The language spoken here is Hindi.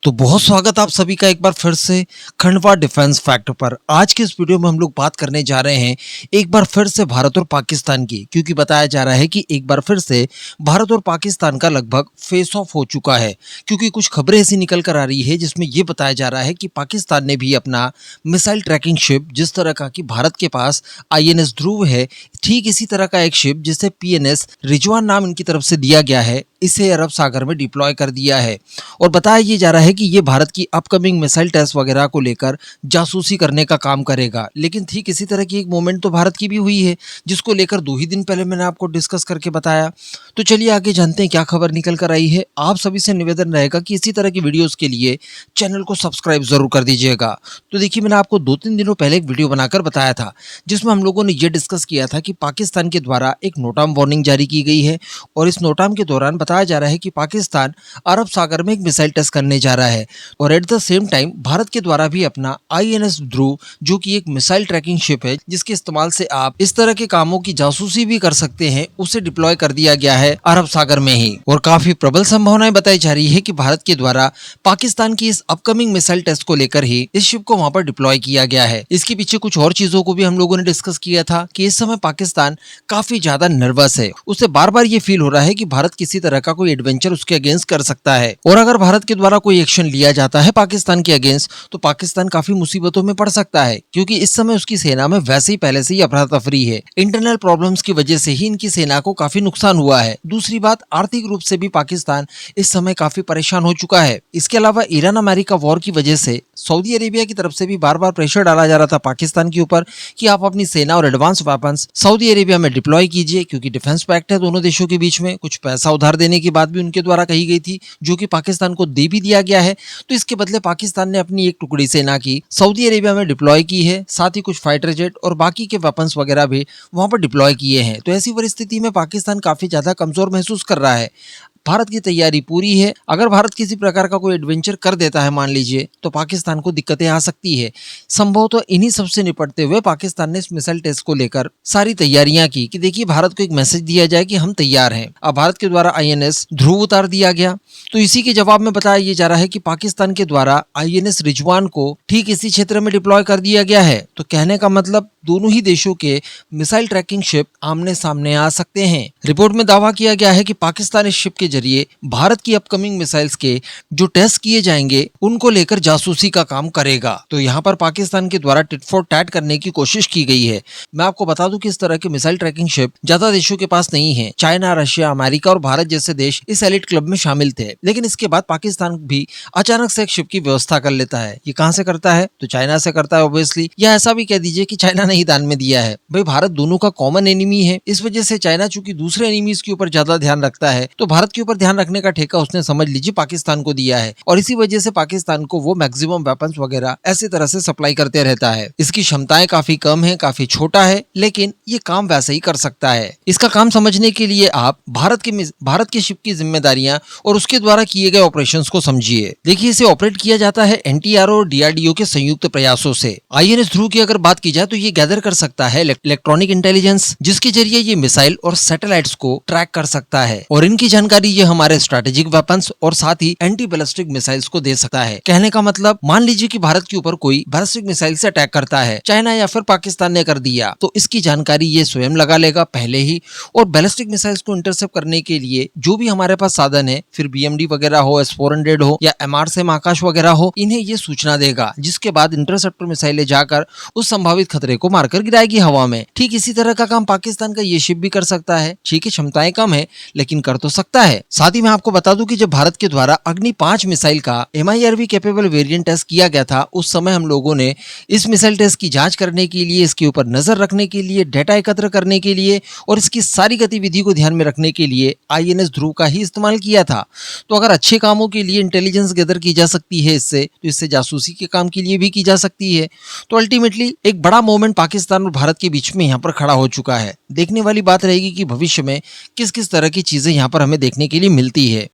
तो बहुत स्वागत आप सभी का एक बार फिर से खंडवा डिफेंस फैक्ट पर। आज के इस वीडियो में हम लोग बात करने जा रहे हैं एक बार फिर से भारत और पाकिस्तान की, क्योंकि बताया जा रहा है कि एक बार फिर से भारत और पाकिस्तान का लगभग फेस ऑफ हो चुका है। क्योंकि कुछ खबरें ऐसी निकल कर आ रही है जिसमें ये बताया जा रहा है कि पाकिस्तान ने भी अपना मिसाइल ट्रैकिंग शिप, जिस तरह का कि भारत के पास INS ध्रुव है, ठीक इसी तरह का एक शिप जिसे PNS रिजवान नाम इनकी तरफ से दिया गया है, इसे अरब सागर में डिप्लॉय कर दिया है। और बताया ये जा रहा है कि ये भारत की अपकमिंग मिसाइल टेस्ट वगैरह को लेकर जासूसी करने का काम करेगा। लेकिन ठीक इसी तरह की एक मूवमेंट तो भारत की भी हुई है, जिसको लेकर 2 ही दिन पहले मैंने आपको डिस्कस करके बताया। तो चलिए आगे जानते हैं क्या खबर निकल कर आई है। आप सभी से निवेदन रहेगा कि इसी तरह की वीडियोस के लिए चैनल को सब्सक्राइब जरूर कर दीजिएगा। तो देखिए, मैंने आपको 2-3 दिनों पहले एक वीडियो बनाकर बताया था, जिसमें हम लोगों ने ये डिस्कस किया था कि पाकिस्तान के द्वारा एक नोटाम वार्निंग जारी की गई है, और इस नोटाम के दौरान बताया जा रहा है कि पाकिस्तान अरब सागर में एक मिसाइल टेस्ट करने जा रहा है। और at the same time Bharat के द्वारा भी अपना INS ध्रुव, जो कि एक मिसाइल ट्रैकिंग शिप है जिसके इस्तेमाल से आप इस तरह के कामों की जासूसी भी कर सकते हैं, उसे डिप्लॉय कर दिया गया है अरब सागर में ही। और काफी प्रबल संभावनाएं बताई जा रही है कि भारत के द्वारा पाकिस्तान की इस अपकमिंग मिसाइल टेस्ट को लेकर ही इस शिप को वहां पर डिप्लॉय किया गया है। इसके पीछे कुछ और चीजों को भी हम लोगों ने डिस्कस किया था कि इस समय पाकिस्तान काफी ज्यादा नर्वस है। उसे बार बार ये फील हो रहा है कि भारत किसी तरह का कोई एडवेंचर उसके अगेंस्ट कर सकता है, और अगर भारत के द्वारा कोई एक्शन लिया जाता है पाकिस्तान के अगेंस्ट तो पाकिस्तान काफी मुसीबतों में पड़ सकता है, क्योंकि इस समय उसकी सेना में वैसे ही पहले से ही अफरा तफरी है। इंटरनल प्रॉब्लम्स की वजह से ही इनकी सेना को काफी नुकसान हुआ है। दूसरी बात, आर्थिक रूप से भी पाकिस्तान इस समय काफी परेशान हो चुका है। इसके अलावा ईरान अमेरिका वॉर की वजह से सऊदी अरेबिया की तरफ से भी बार बार प्रेशर डाला जा रहा था पाकिस्तान के ऊपर कि आप अपनी सेना और एडवांस वेपन्स सऊदी अरेबिया में डिप्लॉय कीजिए, क्योंकि डिफेंस पैक्ट है दोनों देशों के बीच में। कुछ पैसा उधार देने की बात भी उनके द्वारा कही गई थी, जो कि पाकिस्तान को दे भी दिया गया है। तो इसके बदले पाकिस्तान ने अपनी एक टुकड़ी सेना की सऊदी अरेबिया में डिप्लॉय की है, साथ ही कुछ फाइटर जेट और बाकी के वेपन्स वगैरह भी वहां पर डिप्लॉय किए हैं। तो ऐसी परिस्थिति में पाकिस्तान काफी ज्यादा कमजोर महसूस कर रहा है। भारत की तैयारी पूरी है। अगर भारत किसी प्रकार का कोई एडवेंचर कर देता है मान लीजिए, तो पाकिस्तान को दिक्कतें आ सकती है। संभवतः तो इन्हीं सबसे निपटते हुए पाकिस्तान ने इस मिसाइल टेस्ट को लेकर सारी तैयारियां की कि देखिए, भारत को एक मैसेज दिया जाए कि हम तैयार हैं। अब भारत के द्वारा INS ध्रुव उतार दिया गया, तो इसी के जवाब में बताया ये जा रहा है कि पाकिस्तान के द्वारा INS रिजवान को ठीक इसी क्षेत्र में डिप्लॉय कर दिया गया है। तो कहने का मतलब दोनों ही देशों के मिसाइल ट्रैकिंग शिप आमने सामने आ सकते हैं। रिपोर्ट में दावा किया गया है कि पाकिस्तान इस शिप के जरिए भारत की अपकमिंग मिसाइल्स के जो टेस्ट किए जाएंगे उनको लेकर जासूसी का काम करेगा। तो यहाँ पर पाकिस्तान के द्वारा टिट फॉर टैट करने की कोशिश की गई है। मैं आपको बता दूं कि इस तरह के मिसाइल ट्रैकिंग शिप ज्यादा देशों के पास नहीं है। चाइना, रशिया, अमेरिका और भारत जैसे देश इस एलिट क्लब में शामिल थे, लेकिन इसके बाद पाकिस्तान भी अचानक से एक शिप की व्यवस्था कर लेता है। ये कहां से करता है? तो चाइना से करता है ऑब्वियसली, या ऐसा भी कह दीजिए कि चाइना ने ही दान में दिया है। भाई, भारत दोनों का कॉमन एनिमी है। इस वजह से चाइना चूंकि दूसरे एनिमीज के ऊपर ज्यादा ध्यान रखता है, तो भारत के ऊपर ध्यान रखने का ठेका उसने समझ लीजिए पाकिस्तान को दिया है, और इसी वजह से पाकिस्तान को वो मैक्सिमम वेपन्स वगैरह ऐसी तरह से सप्लाई करते रहता है। इसकी क्षमताएं काफी कम है, काफी छोटा है, लेकिन ये काम वैसे ही कर सकता है। इसका काम समझने के लिए आप भारत के शिप की जिम्मेदारियां और उसके द्वारा किए गए ऑपरेशंस को समझिए। देखिए, इसे ऑपरेट किया जाता है NTRO और DRDO के संयुक्त प्रयासों से। INS ध्रुव की अगर बात की जाए तो ये गैदर कर सकता है इलेक्ट्रॉनिक इंटेलिजेंस, जिसके जरिए ये मिसाइल और सैटेलाइट्स को ट्रैक कर सकता है, और इनकी जानकारी ये हमारे स्ट्रेटेजिक वेपन्स और साथ ही एंटी बैलिस्टिक मिसाइल्स को दे सकता है। कहने का मतलब, मान लीजिए कि भारत के ऊपर कोई बैलिस्टिक मिसाइल से अटैक करता है, चाइना या फिर पाकिस्तान ने कर दिया, तो इसकी जानकारी ये स्वयं लगा लेगा पहले ही, और बैलिस्टिक मिसाइल्स को इंटरसेप्ट करने के लिए जो भी हमारे पास साधन है, फिर BMD वगैरह हो, S-400 हो या MRSAM आकाश वगैरह हो, इन्हें ये सूचना देगा, जिसके बाद इंटरसेप्टर मिसाइलें जाकर उस संभावित खतरे को मारकर गिराएगी हवा में। ठीक इसी तरह का काम पाकिस्तान का ये शिप भी कर सकता है। ठीक है, क्षमताएं कम है, लेकिन कर तो सकता है। साथ ही मैं आपको बता दूं कि जब भारत के द्वारा अग्नि 5 मिसाइल का MIRV कैपेबल वेरिएंट टेस्ट किया गया था, उस समय हम लोगों ने इस मिसाइल टेस्ट की जांच करने के लिए, इसके ऊपर नजर रखने के लिए, डेटा एकत्र करने के लिए और इसकी सारी गतिविधि को ध्यान में रखने के लिए INS ध्रुव का ही इस्तेमाल किया था। तो अगर अच्छे कामों के लिए इंटेलिजेंस गैदर की जा सकती है इससे, तो इससे जासूसी के काम के लिए भी की जा सकती है। तो अल्टीमेटली एक बड़ा मोमेंट पाकिस्तान और भारत के बीच में यहाँ पर खड़ा हो चुका है। देखने वाली बात रहेगी कि भविष्य में किस किस तरह की चीजें यहाँ पर हमें देखने के लिए मिलती है।